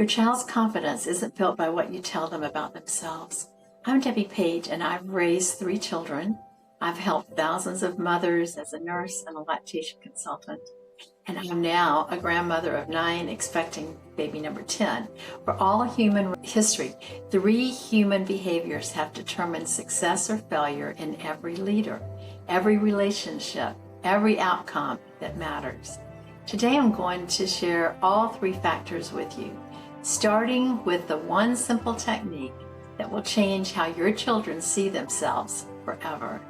Your child's confidence isn't built by what you tell them about themselves. I'm Debbie Page, and I've raised 3 children. I've helped thousands of mothers as a nurse and a lactation consultant. And I'm now a grandmother of 9, expecting baby number 10. For all human history, 3 human behaviors have determined success or failure in every leader, every relationship, every outcome that matters. Today I'm going to share all 3 factors with you, starting with the one simple technique that will change how your children see themselves forever.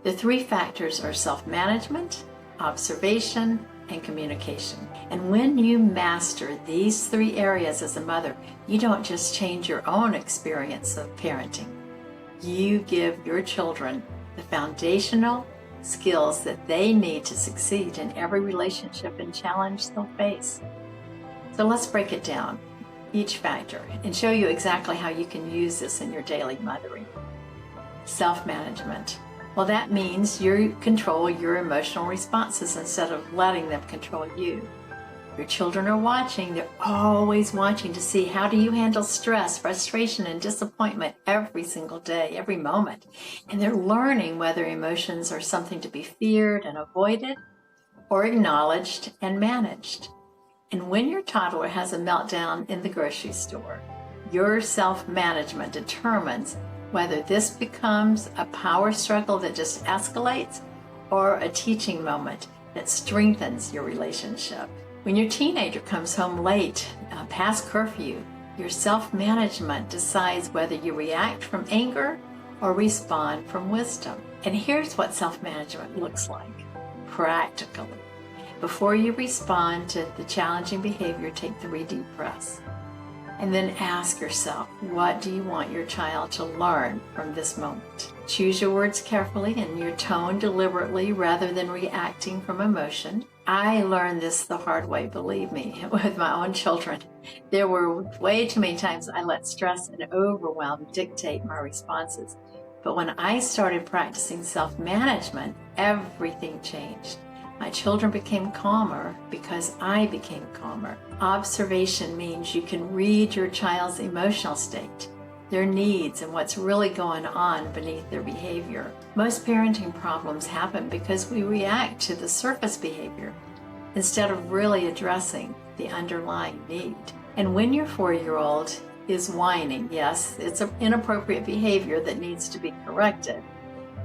The 3 factors are self-management, observation, and communication. And when you master these 3 areas as a mother, you don't just change your own experience of parenting. You give your children the foundational skills that they need to succeed in every relationship and challenge they'll face. So let's break it down, each factor, and show you exactly how you can use this in your daily mothering. Self-management. Well, that means you control your emotional responses instead of letting them control you. Your children are watching. They're always watching to see, how do you handle stress, frustration, and disappointment every single day, every moment. And they're learning whether emotions are something to be feared and avoided or acknowledged and managed. And when your toddler has a meltdown in the grocery store, your self-management determines whether this becomes a power struggle that just escalates or a teaching moment that strengthens your relationship. When your teenager comes home late, past curfew, your self-management decides whether you react from anger or respond from wisdom. And here's what self-management looks like, practically. Before you respond to the challenging behavior, take 3 deep breaths. And then ask yourself, what do you want your child to learn from this moment? Choose your words carefully and your tone deliberately rather than reacting from emotion. I learned this the hard way, believe me, with my own children. There were way too many times I let stress and overwhelm dictate my responses. But when I started practicing self-management, everything changed. My children became calmer because I became calmer. Observation means you can read your child's emotional state, their needs, and what's really going on beneath their behavior. Most parenting problems happen because we react to the surface behavior instead of really addressing the underlying need. And when your 4-year-old is whining, yes, it's an inappropriate behavior that needs to be corrected.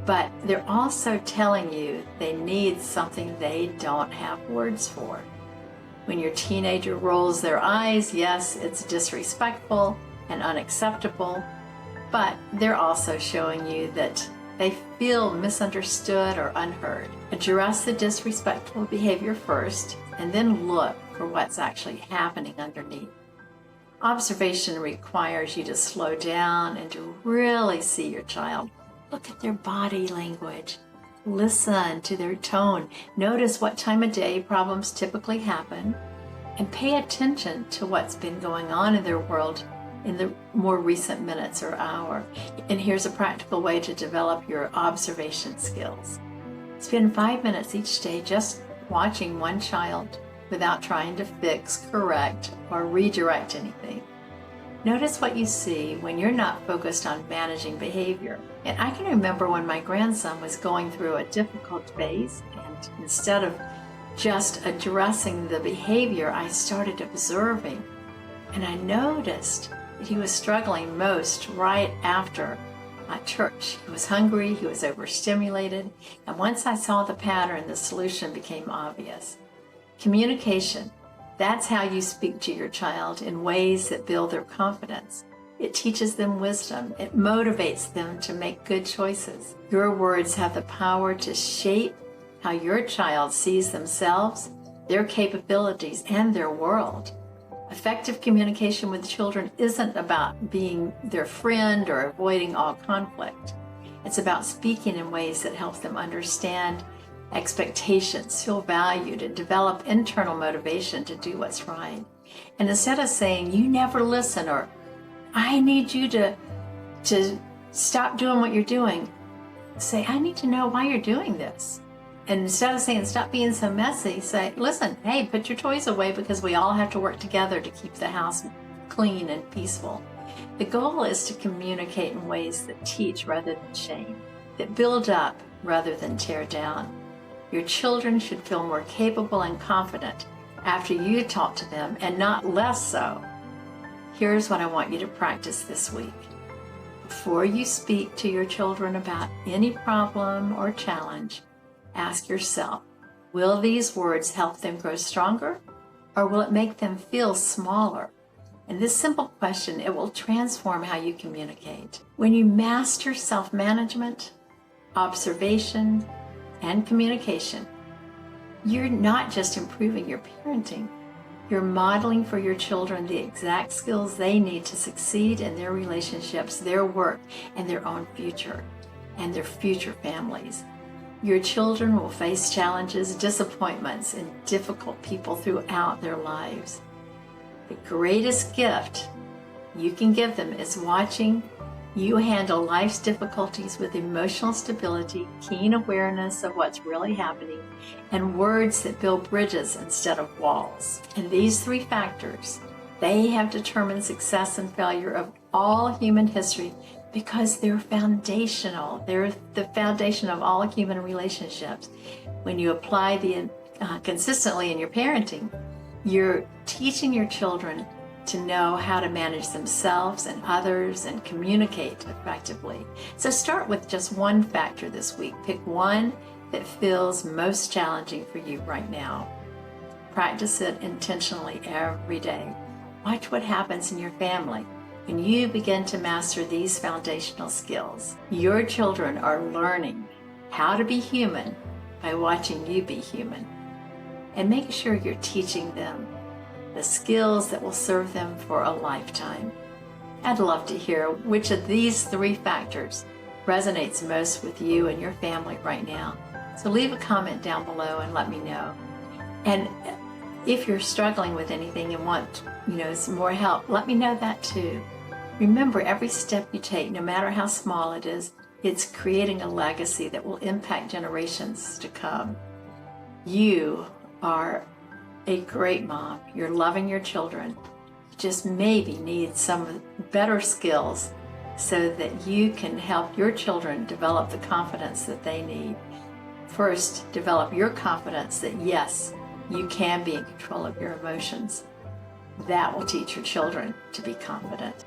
But they're also telling you they need something they don't have words for. When your teenager rolls their eyes, yes, it's disrespectful and unacceptable, but they're also showing you that they feel misunderstood or unheard. Address the disrespectful behavior first, and then look for what's actually happening underneath. Observation requires you to slow down and to really see your child. Look at their body language. Listen to their tone. Notice what time of day problems typically happen, and pay attention to what's been going on in their world in the more recent minutes or hour. And here's a practical way to develop your observation skills. Spend 5 minutes each day just watching one child without trying to fix, correct, or redirect anything. Notice what you see when you're not focused on managing behavior. And I can remember when my grandson was going through a difficult phase, and instead of just addressing the behavior, I started observing. And I noticed that he was struggling most right after church. He was hungry, he was overstimulated, and once I saw the pattern, the solution became obvious. Communication. That's how you speak to your child in ways that build their confidence. It teaches them wisdom. It motivates them to make good choices. Your words have the power to shape how your child sees themselves, their capabilities, and their world. Effective communication with children isn't about being their friend or avoiding all conflict. It's about speaking in ways that help them understand expectations, feel valued, and develop internal motivation to do what's right. And instead of saying, you never listen, or I need you to stop doing what you're doing, say, I need to know why you're doing this. And instead of saying, stop being so messy, say, listen, hey, put your toys away because we all have to work together to keep the house clean and peaceful. The goal is to communicate in ways that teach rather than shame, that build up rather than tear down. Your children should feel more capable and confident after you talk to them and not less so. Here's what I want you to practice this week. Before you speak to your children about any problem or challenge, ask yourself, will these words help them grow stronger, or will it make them feel smaller? And this simple question, it will transform how you communicate. When you master self-management, observation, and communication, you're not just improving your parenting, you're modeling for your children the exact skills they need to succeed in their relationships, their work, and their own future, and their future families. Your children will face challenges, disappointments, and difficult people throughout their lives. The greatest gift you can give them is watching you handle life's difficulties with emotional stability, keen awareness of what's really happening, and words that build bridges instead of walls. And these three factors, they have determined success and failure of all human history because they're foundational. They're the foundation of all human relationships. When you apply them consistently in your parenting, you're teaching your children to know how to manage themselves and others and communicate effectively. So start with just one factor this week. Pick one that feels most challenging for you right now. Practice it intentionally every day. Watch what happens in your family when you begin to master these foundational skills. Your children are learning how to be human by watching you be human. And make sure you're teaching them the skills that will serve them for a lifetime. I'd love to hear which of these three factors resonates most with you and your family right now. So leave a comment down below and let me know. And if you're struggling with anything and want, some more help, let me know that too. Remember, every step you take, no matter how small it is, it's creating a legacy that will impact generations to come. You are a great mom. You're loving your children. You just maybe need some better skills so that you can help your children develop the confidence that they need. First, develop your confidence that yes, you can be in control of your emotions. That will teach your children to be confident.